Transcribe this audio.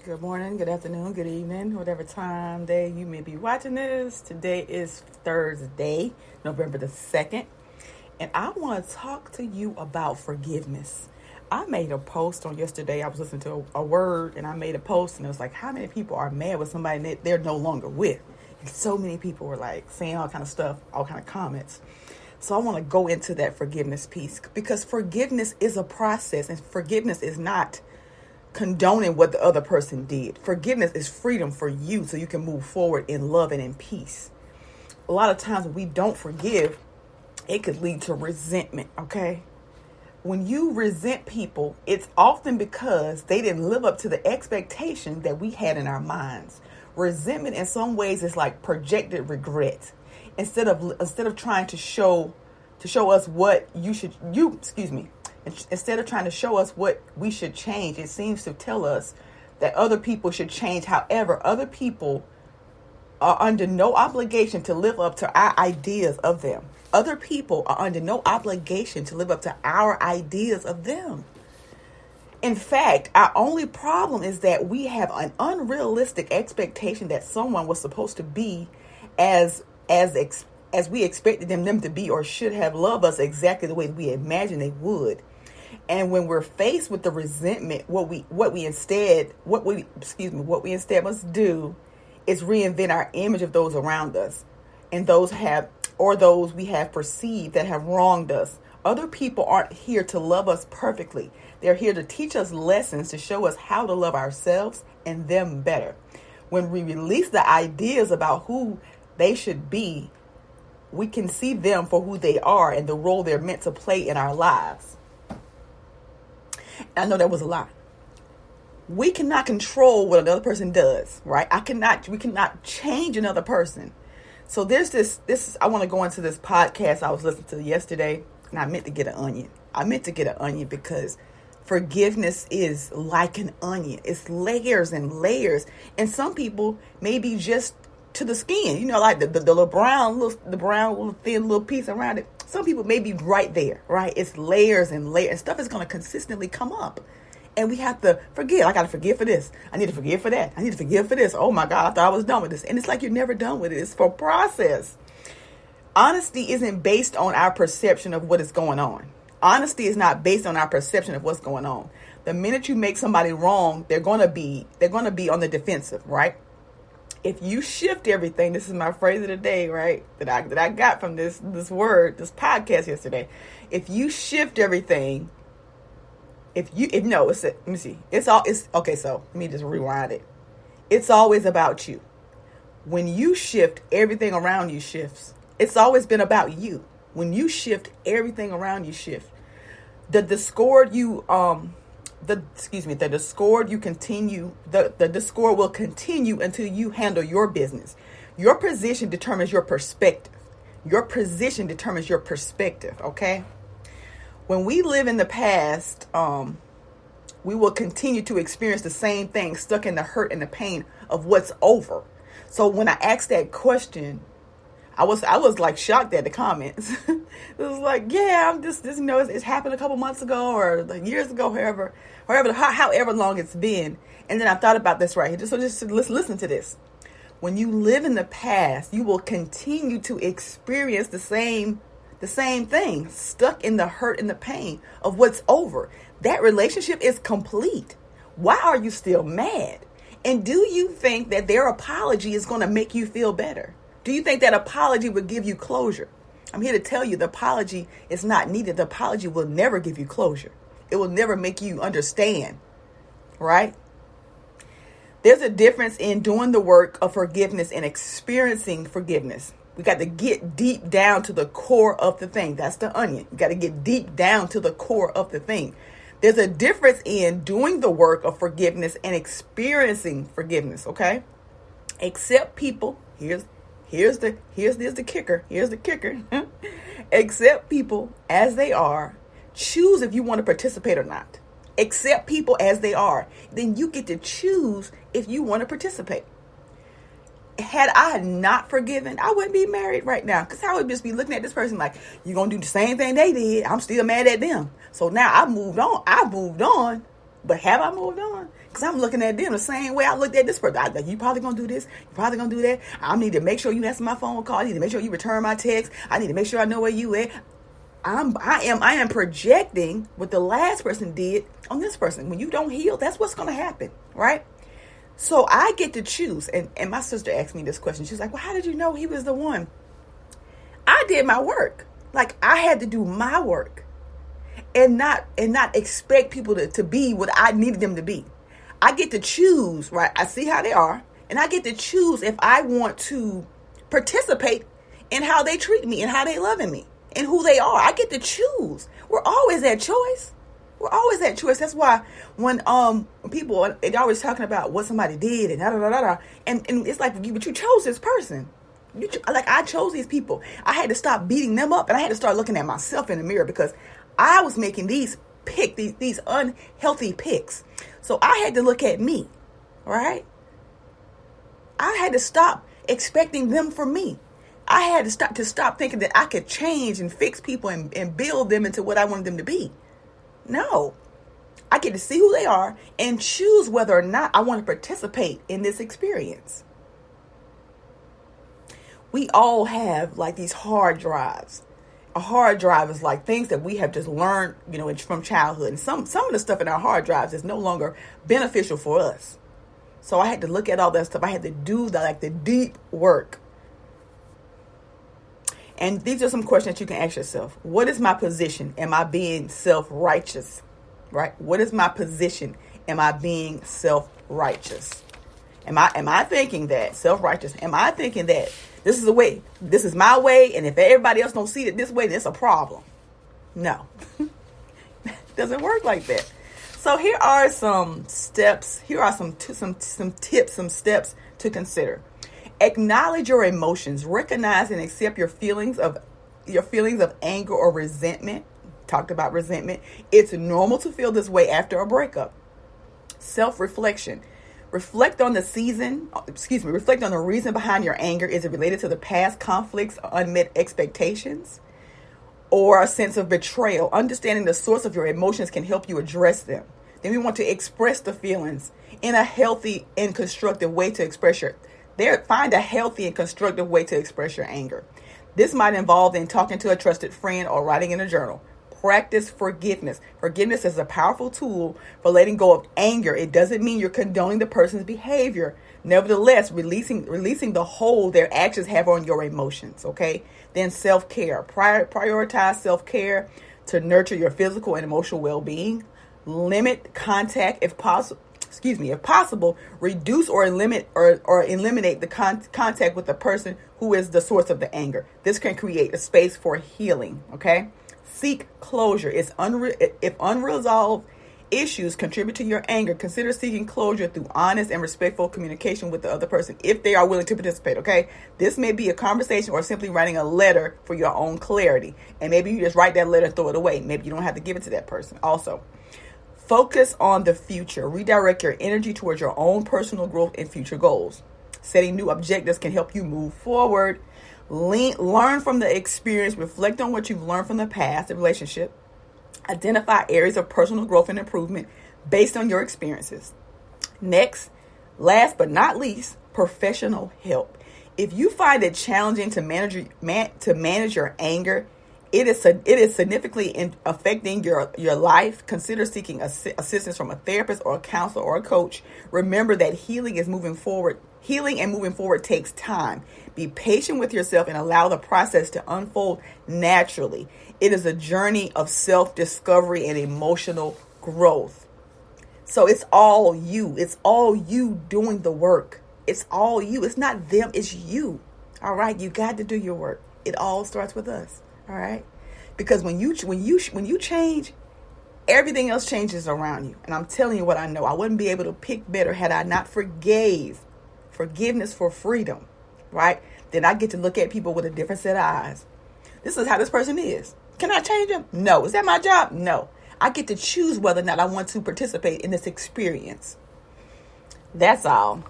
Good morning, good afternoon, good evening, whatever time day you may be watching this. Today is Thursday, November the 2nd, and I want to talk to you about forgiveness. I made a post on yesterday. I was listening to a word, and I made a post, and it was like, how many people are mad with somebody that they're no longer with? And so many people were like saying all kind of stuff, all kind of comments. So I want to go into that forgiveness piece because forgiveness is a process, and forgiveness is not condoning what the other person did. Forgiveness is freedom for you so you can move forward in love and in peace. A lot of times when we don't forgive, it could lead to resentment, okay? When you resent people, it's often because they didn't live up to the expectation that we had in our minds. Resentment in some ways is like projected regret. Instead of trying to show us what instead of trying to show us what we should change, it seems to tell us that other people should change. However, other people are under no obligation to live up to our ideas of them. Other people are under no obligation to live up to our ideas of them. In fact, our only problem is that we have an unrealistic expectation that someone was supposed to be as we expected them to be or should have loved us exactly the way we imagined they would. And when we're faced with the resentment, what we instead must do is reinvent our image of those around us and those we have perceived that have wronged us. Other people aren't here to love us perfectly. They're here to teach us lessons, to show us how to love ourselves and them better. When we release the ideas about who they should be, we can see them for who they are and the role they're meant to play in our lives. I know that was a lot. We cannot control what another person does, right? We cannot change another person. So there's this, I want to go into this podcast I was listening to yesterday, and I meant to get an onion because forgiveness is like an onion. It's layers and layers. And some people maybe just to the skin, like the little brown little thin little piece around it. Some people may be right there, right? It's layers and layers. Stuff is going to consistently come up. And we have to forgive. I got to forgive for this. I need to forgive for that. I need to forgive for this. Oh my God, I thought I was done with this. And it's like you're never done with it. It's for process. Honesty isn't based on our perception of what is going on. Honesty is not based on our perception of what's going on. The minute you make somebody wrong, they're going to be on the defensive, right? If you shift everything, this is my phrase of the day, right? That I got from this podcast yesterday. If you shift everything, let me see. Okay, so let me just rewind it. It's always about you. When you shift, everything around you shifts. It's always been about you. When you shift, everything around you shifts. The discord will continue until you handle your business. Your position determines your perspective. Okay? When we live in the past, we will continue to experience the same thing, stuck in the hurt and the pain of what's over. So when I asked that question, I was like shocked at the comments. It was like, yeah, I'm just it's happened a couple months ago or like years ago, however long it's been. And then I thought about this right here. So just listen to this. When you live in the past, you will continue to experience the same thing, stuck in the hurt and the pain of what's over. That relationship is complete. Why are you still mad? And do you think that their apology is going to make you feel better? Do you think that apology would give you closure? I'm here to tell you the apology is not needed. The apology will never give you closure. It will never make you understand, right? There's a difference in doing the work of forgiveness and experiencing forgiveness. We got to get deep down to the core of the thing. That's the onion. You got to get deep down to the core of the thing. There's a difference in doing the work of forgiveness and experiencing forgiveness, okay? Accept people. Here's the kicker. Here's the kicker. Accept people as they are. Choose if you want to participate or not. Accept people as they are. Then you get to choose if you want to participate. Had I not forgiven, I wouldn't be married right now, because I would just be looking at this person like, you're going to do the same thing they did. I'm still mad at them. So now I moved on. But have I moved on? Because I'm looking at them the same way I looked at this person. I like, you probably going to do this. You probably going to do that. I need to make sure you answer my phone call. I need to make sure you return my text. I need to make sure I know where you at. I am projecting what the last person did on this person. When you don't heal, that's what's going to happen, right? So I get to choose. And my sister asked me this question. She's like, well, how did you know he was the one? I did my work. Like, I had to do my work and not expect people to be what I needed them to be. I get to choose, right? I see how they are, and I get to choose if I want to participate in how they treat me and how they loving me and who they are. I get to choose. We're always at choice. We're always at choice. That's why when people, they're always talking about what somebody did and da da da da, and it's like, but you chose this person. I chose these people. I had to stop beating them up, and I had to start looking at myself in the mirror, because I was making these unhealthy picks. So I had to look at me, right? I had to stop expecting them from me. I had to stop thinking that I could change and fix people and build them into what I wanted them to be. No. I get to see who they are and choose whether or not I want to participate in this experience. We all have like these hard drives. A hard drive is like things that we have just learned, from childhood. And some of the stuff in our hard drives is no longer beneficial for us. So I had to look at all that stuff. I had to do the deep work. And these are some questions that you can ask yourself. What is my position? Am I being self-righteous? Right? What is my position? Am I being self-righteous? Am I thinking that self-righteous? Am I thinking that this is the way, this is my way, and if everybody else don't see it this way, then it's a problem? No. It doesn't work like that. So here are some steps. Here are some tips, some steps to consider. Acknowledge your emotions. Recognize and accept your feelings of anger or resentment. Talked about resentment. It's normal to feel this way after a breakup. Self-reflection. Reflect on the reason behind your anger. Is it related to the past conflicts, unmet expectations, or a sense of betrayal? Understanding the source of your emotions can help you address them. Then we want to express the feelings in a healthy and constructive way to express find a healthy and constructive way to express your anger. This might involve in talking to a trusted friend or writing in a journal. Practice forgiveness. Forgiveness is a powerful tool for letting go of anger. It doesn't mean you're condoning the person's behavior. Nevertheless, releasing the hold their actions have on your emotions. Okay. Then self-care. Prioritize self-care to nurture your physical and emotional well-being. Limit contact if possible. If possible, reduce or eliminate the contact with the person who is the source of the anger. This can create a space for healing. Okay. Seek closure. If unresolved issues contribute to your anger, consider seeking closure through honest and respectful communication with the other person if they are willing to participate, okay? This may be a conversation or simply writing a letter for your own clarity. And maybe you just write that letter and throw it away. Maybe you don't have to give it to that person. Also, focus on the future. Redirect your energy towards your own personal growth and future goals. Setting new objectives can help you move forward. Learn from the experience. Reflect on what you've learned from the past, the relationship. Identify areas of personal growth and improvement based on your experiences. Next, last but not least, professional help. If you find it challenging to manage your anger, it is significantly affecting your life, consider seeking assistance from a therapist or a counselor or a coach. Remember that healing and moving forward takes time. Be patient with yourself and allow the process to unfold naturally. It is a journey of self-discovery and emotional growth. So it's all you. It's all you doing the work. It's all you. It's not them. It's you. All right. You got to do your work. It all starts with us. All right. Because when you change, everything else changes around you. And I'm telling you what I know. I wouldn't be able to pick better had I not forgiveness for freedom. Right. Then I get to look at people with a different set of eyes. This is how this person is. Can I change them? No. Is that my job? No. I get to choose whether or not I want to participate in this experience. That's all.